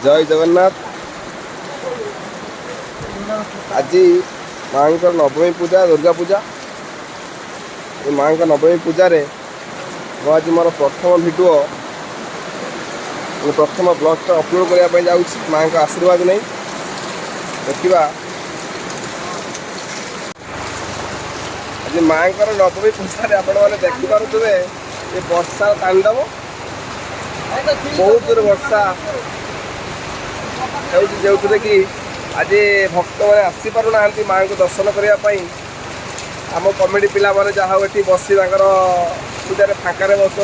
जय जगन्नाथ। आज माँ नवमी पूजा दुर्गा पूजा माँ नवमी पूजा रे आज मोर प्रथम भिडियो प्रथम ब्लॉग अपलोड करने जाऊँ माँ का आशीर्वाद नहीं देखा। आज माँ नवमी पूजा आपण मैंने देखिपे ये वर्षा तांडव बहुत दूर वर्षा जो कि आज भक्त मैंने आसी पार ना माँ को दर्शन करने आम कमिटी पिला मैंने जहाँ ये बसी पूजा फाँक बस